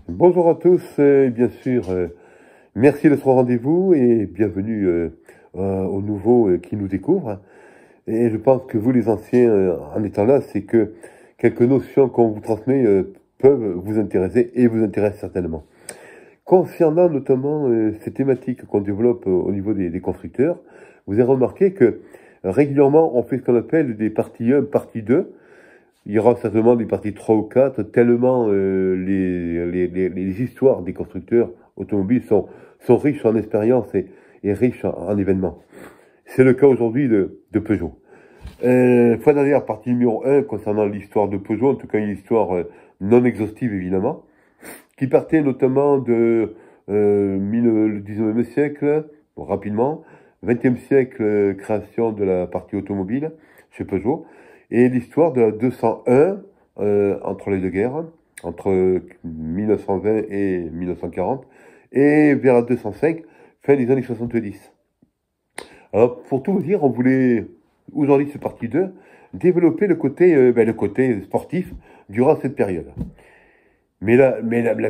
Bonjour à tous, et bien sûr, merci d'être au rendez-vous et bienvenue aux nouveaux qui nous découvrent. Et je pense que vous, les anciens, en étant là, c'est que quelques notions qu'on vous transmet peuvent vous intéresser et vous intéressent certainement. Concernant notamment ces thématiques qu'on développe au niveau des constructeurs, vous avez remarqué que régulièrement, on fait ce qu'on appelle des parties 1, partie 2. Il y aura certainement des parties 3 ou 4, tellement les histoires des constructeurs automobiles sont riches en expérience et riches en événements. C'est le cas aujourd'hui de Peugeot. Fois dernière, partie numéro 1 concernant l'histoire de Peugeot, en tout cas une histoire non exhaustive évidemment, qui partait notamment de le 19e siècle, bon, rapidement, 20e siècle, création de la partie automobile chez Peugeot, et l'histoire de la 201 entre les deux guerres, entre 1920 et 1940, et vers la 205, fin des années 70. Alors, pour tout vous dire, on voulait, aujourd'hui c'est partie 2, développer le côté sportif durant cette période. Mais la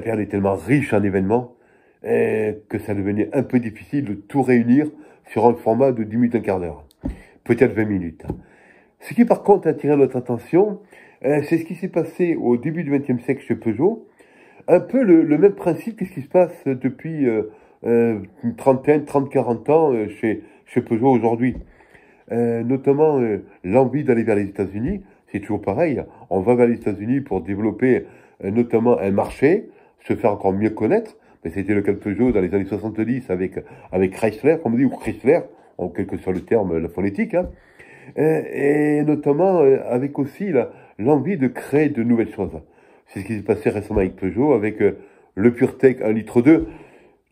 période est tellement riche en événements que ça devenait un peu difficile de tout réunir sur un format de 10 minutes, un quart d'heure, peut-être 20 minutes. Ce qui par contre a attiré notre attention, c'est ce qui s'est passé au début du XXe siècle chez Peugeot. Un peu le même principe que ce qui se passe depuis une trentaine, 30, 40 ans chez Peugeot aujourd'hui. Notamment l'envie d'aller vers les États-Unis, c'est toujours pareil. On va vers les États-Unis pour développer notamment un marché, se faire encore mieux connaître. Mais c'était le cas de Peugeot dans les années 70 avec Chrysler, comme on dit, ou Chrysler, en quelque soit le terme, la phonétique, hein. Et notamment avec aussi l'envie de créer de nouvelles choses. C'est ce qui s'est passé récemment avec Peugeot, avec le PureTech 1,2 litre,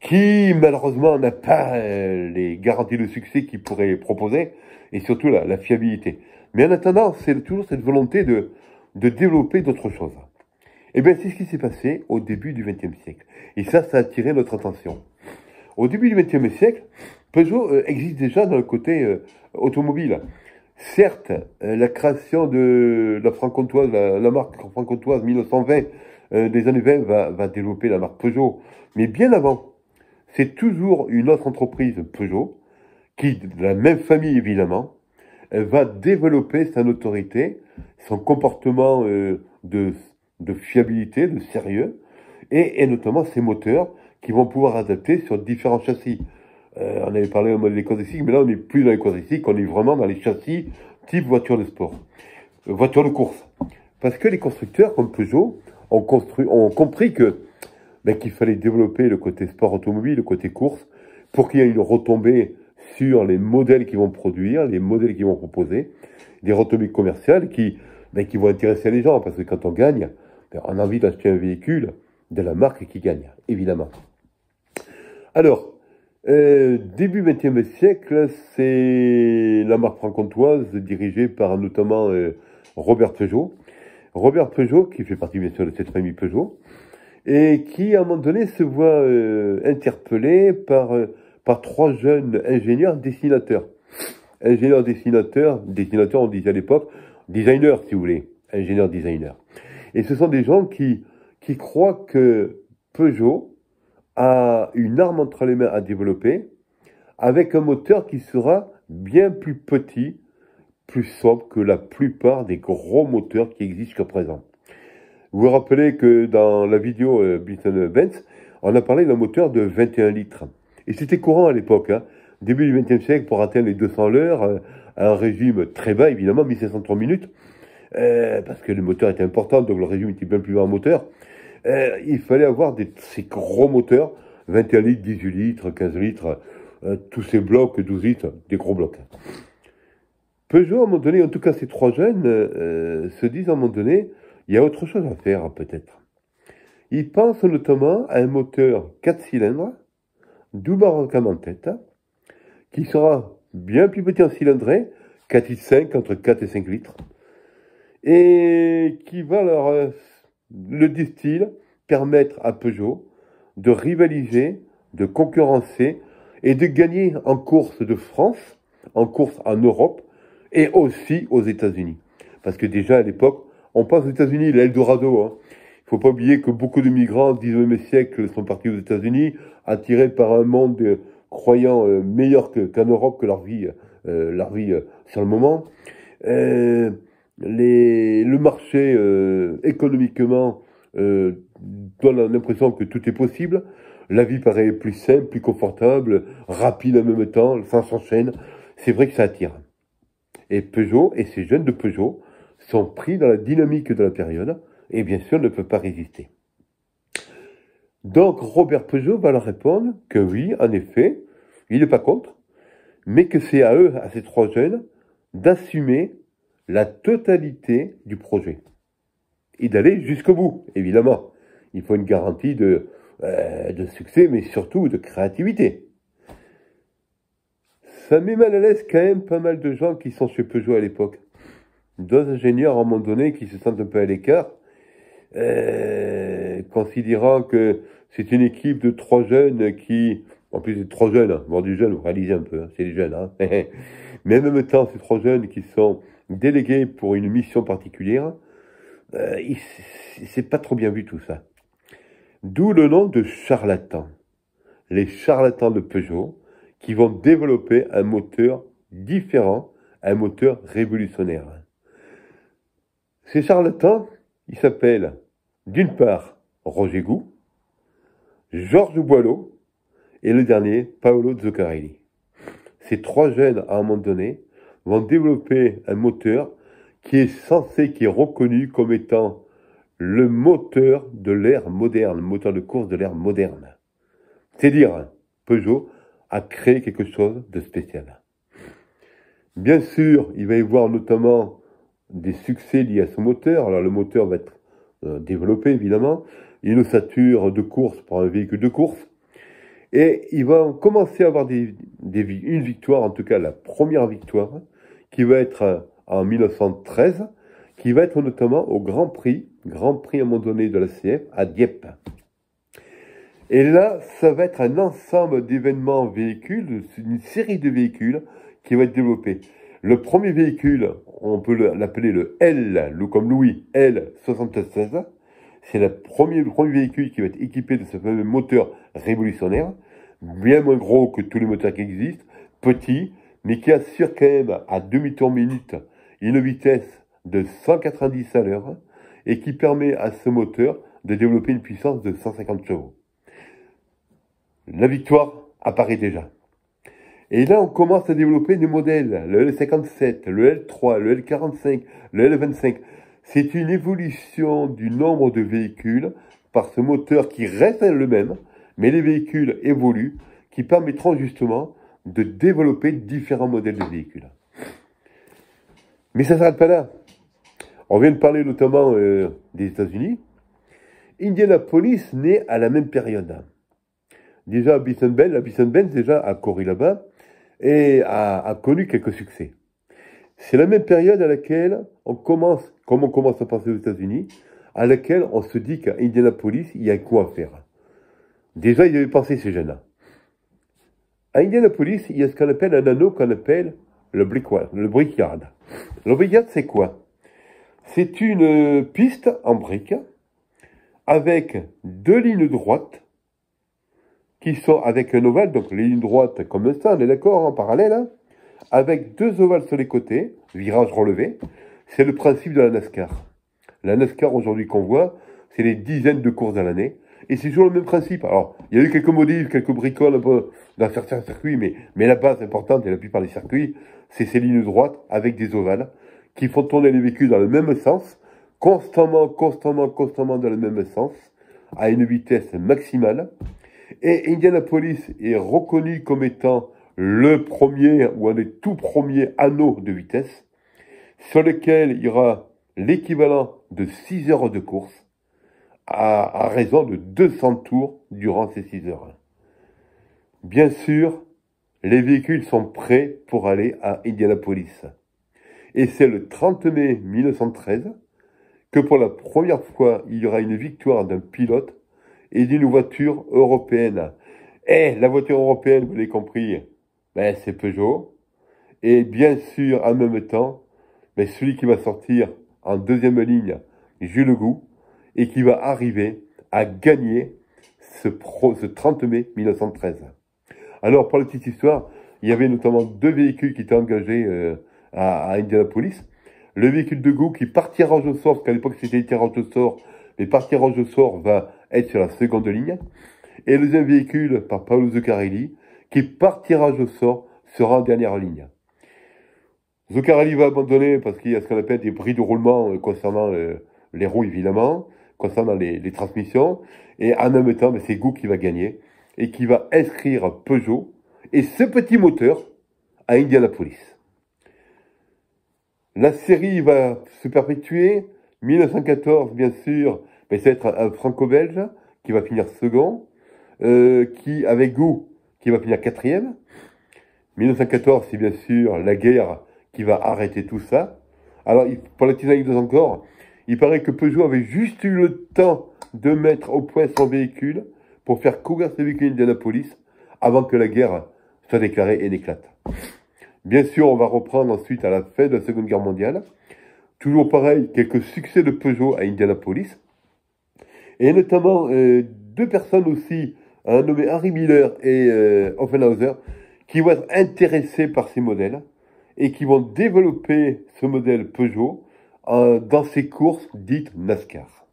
qui malheureusement n'a pas les garanties de succès qu'il pourrait proposer, et surtout la fiabilité. Mais en attendant, c'est toujours cette volonté de développer d'autres choses. Et bien c'est ce qui s'est passé au début du XXe siècle. Et ça a attiré notre attention. Au début du XXe siècle, Peugeot existe déjà dans le côté automobile. Certes, la création de la franc-comtoise, la marque franc-comtoise 1920, des années 20, va développer la marque Peugeot. Mais bien avant, c'est toujours une autre entreprise, Peugeot, qui, de la même famille évidemment, va développer sa notoriété, son comportement de fiabilité, de sérieux, et notamment ses moteurs qui vont pouvoir adapter sur différents châssis. On avait parlé en mode les quadricycles, mais là on n'est plus dans les quadricycles, on est vraiment dans les châssis type voiture de sport, voiture de course. Parce que les constructeurs comme Peugeot ont compris qu'il fallait développer le côté sport automobile, le côté course, pour qu'il y ait une retombée sur les modèles qu'ils vont produire, les modèles qu'ils vont proposer, des retombées commerciales qui vont intéresser les gens, parce que quand on gagne, on a envie d'acheter un véhicule de la marque qui gagne, évidemment. Alors, début XXe siècle, c'est la marque franc-comtoise dirigée par notamment Robert Peugeot. Robert Peugeot, qui fait partie bien sûr de cette famille Peugeot, et qui à un moment donné se voit interpellé par trois jeunes ingénieurs dessinateurs. Ingénieurs dessinateurs on disait à l'époque, designers si vous voulez, ingénieurs designers. Et ce sont des gens qui croient que Peugeot a une arme entre les mains à développer, avec un moteur qui sera bien plus petit, plus sobre que la plupart des gros moteurs qui existent jusqu'à présent. Vous vous rappelez que dans la vidéo Benz, on a parlé d'un moteur de 21 litres. Et c'était courant à l'époque, hein. Début du XXe siècle, pour atteindre les 200 l'heure, un régime très bas évidemment, 1503 minutes, parce que le moteur était important, donc le régime était bien plus bas en moteur. Il fallait avoir ces gros moteurs, 21 litres, 18 litres, 15 litres, tous ces blocs, 12 litres, des gros blocs. Peugeot, à un moment donné, en tout cas ces trois jeunes, se disent à un moment donné, il y a autre chose à faire peut-être. Ils pensent notamment à un moteur 4 cylindres, double remorque en tête, qui sera bien plus petit en cylindrée, 4,5 entre 4 et 5 litres, et qui va le disent-ils, permettre à Peugeot de rivaliser, de concurrencer et de gagner en course de France, en course en Europe et aussi aux États-Unis. Parce que déjà à l'époque, on pense aux États-Unis, l'Eldorado. Il faut pas oublier que beaucoup de migrants du XIXe siècle sont partis aux États-Unis, attirés par un monde croyant meilleur qu'en Europe que leur vie sur le moment. Euh, le marché économiquement donne l'impression que tout est possible. La vie paraît plus simple, plus confortable, rapide en même temps, ça s'enchaîne. C'est vrai que ça attire. Et Peugeot et ces jeunes de Peugeot sont pris dans la dynamique de la période et bien sûr ne peuvent pas résister. Donc Robert Peugeot va leur répondre que oui, en effet, il n'est pas contre, mais que c'est à eux, à ces trois jeunes, d'assumer la totalité du projet et d'aller jusqu'au bout, évidemment. Il faut une garantie de succès, mais surtout de créativité. Ça met mal à l'aise quand même pas mal de gens qui sont chez Peugeot à l'époque. Deux ingénieurs à un moment donné qui se sentent un peu à l'écart, considérant que c'est une équipe de trois jeunes qui, en plus c'est trois jeunes, hein, bon du jeune, vous réalisez un peu, hein, c'est les jeunes, hein. Mais en même temps, ces trois jeunes qui sont délégués pour une mission particulière, c'est pas trop bien vu tout ça. D'où le nom de charlatans. Les charlatans de Peugeot qui vont développer un moteur différent, un moteur révolutionnaire. Ces charlatans, ils s'appellent d'une part Roger Gou, Georges Boileau et le dernier Paolo Zuccarelli. Ces trois jeunes, à un moment donné, vont développer un moteur qui est censé, qui est reconnu comme étant le moteur de l'ère moderne, le moteur de course de l'ère moderne. C'est dire, Peugeot a créé quelque chose de spécial. Bien sûr, il va y avoir notamment des succès liés à ce moteur. Alors le moteur va être développé évidemment, une ossature de course pour un véhicule de course, et il va commencer à avoir une victoire, en tout cas la première victoire, qui va être en 1913, qui va être notamment au Grand Prix à un moment donné de la CF à Dieppe. Et là, ça va être un ensemble d'événements véhicules, une série de véhicules qui va être développé. Le premier véhicule, on peut l'appeler le L, comme Louis, L76. C'est le premier véhicule qui va être équipé de ce fameux moteur révolutionnaire, bien moins gros que tous les moteurs qui existent, petit, mais qui assure quand même à demi-tour minute une vitesse de 190 à l'heure et qui permet à ce moteur de développer une puissance de 150 chevaux. La victoire apparaît déjà. Et là, on commence à développer des modèles, le L57, le L3, le L45, le L25. C'est une évolution du nombre de véhicules par ce moteur qui reste le même, mais les véhicules évoluent, qui permettront justement de développer différents modèles de véhicules. Mais ça ne s'arrête pas là. On vient de parler notamment des États-Unis. Indianapolis naît à la même période. Déjà, Benz déjà a couru là-bas et a connu quelques succès. C'est la même période à laquelle on commence, comme on commence à penser aux États-Unis, à laquelle on se dit qu'à Indianapolis, il y a quoi à faire. Déjà, ils avaient pensé ces jeunes-là. À Indianapolis, il y a ce qu'on appelle un anneau qu'on appelle le brickyard. Le brickyard, c'est quoi? C'est une piste en briques avec deux lignes droites qui sont avec un ovale, donc les lignes droites comme ça, on est d'accord, en parallèle, hein, avec deux ovales sur les côtés, virage relevé. C'est le principe de la NASCAR. La NASCAR aujourd'hui qu'on voit, c'est des dizaines de courses à l'année, et c'est toujours le même principe. Alors, il y a eu quelques modifs, quelques bricoles un peu dans certains circuits, mais la base importante et la plupart des circuits, c'est ces lignes droites avec des ovales qui font tourner les véhicules dans le même sens, constamment dans le même sens, à une vitesse maximale. Et Indianapolis est reconnu comme étant le premier ou un des tout premiers anneaux de vitesse sur lequel il y aura l'équivalent de 6 heures de course à raison de 200 tours durant ces 6 heures. Bien sûr, les véhicules sont prêts pour aller à Indianapolis. Et c'est le 30 mai 1913 que pour la première fois, il y aura une victoire d'un pilote et d'une voiture européenne. Et la voiture européenne, vous l'avez compris, c'est Peugeot. Et bien sûr, en même temps, celui qui va sortir en deuxième ligne, Jules Gou. et qui va arriver à gagner ce 30 mai 1913. Alors, pour la petite histoire, il y avait notamment 2 véhicules qui étaient engagés à Indianapolis. Le véhicule de Go qui, par tirage au sort, parce qu'à l'époque c'était tirage au sort, mais par tirage au sort va être sur la seconde ligne. Et le deuxième véhicule, par Paolo Zuccarelli, qui, par tirage au sort, sera en dernière ligne. Zuccarelli va abandonner parce qu'il y a ce qu'on appelle des bris de roulement concernant les roues, évidemment, concernant les transmissions. Et en même temps, c'est Go qui va gagner et qui va inscrire Peugeot et ce petit moteur à Indianapolis. La série va se perpétuer. 1914, bien sûr, mais ça va être un franco-belge qui va finir second, qui avec Go qui va finir quatrième. 1914, c'est bien sûr la guerre qui va arrêter tout ça. Alors, pour la petite anecdote encore, il paraît que Peugeot avait juste eu le temps de mettre au point son véhicule pour faire courir ce véhicule d'Indianapolis avant que la guerre soit déclarée et n'éclate. Bien sûr, on va reprendre ensuite à la fin de la Seconde Guerre mondiale. Toujours pareil, quelques succès de Peugeot à Indianapolis. Et notamment 2 personnes aussi, un nommé Harry Miller et Offenhauser, qui vont être intéressés par ces modèles et qui vont développer ce modèle Peugeot dans ces courses dites NASCAR.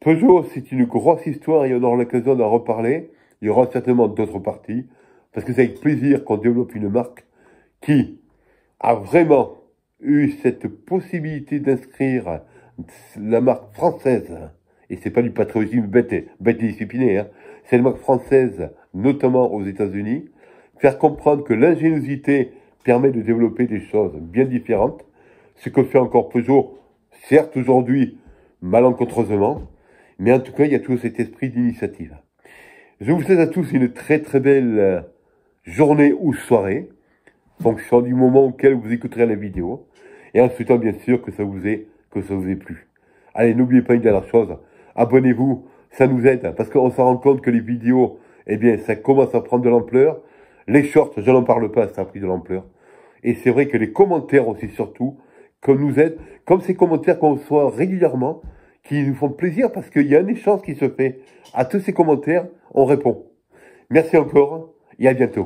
Peugeot, c'est une grosse histoire et on aura l'occasion d'en reparler. Il y aura certainement d'autres parties, parce que c'est avec plaisir qu'on développe une marque qui a vraiment eu cette possibilité d'inscrire la marque française, et c'est pas du patriotisme bête et discipliné, hein. C'est une marque française, notamment aux États-Unis, faire comprendre que l'ingéniosité permet de développer des choses bien différentes, ce que fait encore Peugeot, certes aujourd'hui, malencontreusement, mais en tout cas, il y a toujours cet esprit d'initiative. Je vous souhaite à tous une très très belle journée ou soirée, en fonction du moment auquel vous écouterez la vidéo, et en souhaitant bien sûr que ça vous ait plu. Allez, n'oubliez pas une dernière chose, abonnez-vous, ça nous aide, parce qu'on se rend compte que les vidéos, eh bien, ça commence à prendre de l'ampleur. Les shorts, je n'en parle pas, ça a pris de l'ampleur. Et c'est vrai que les commentaires aussi, surtout, que nous aident, comme ces commentaires qu'on reçoit régulièrement, qui nous font plaisir parce qu'il y a un échange qui se fait. À tous ces commentaires, on répond. Merci encore et à bientôt.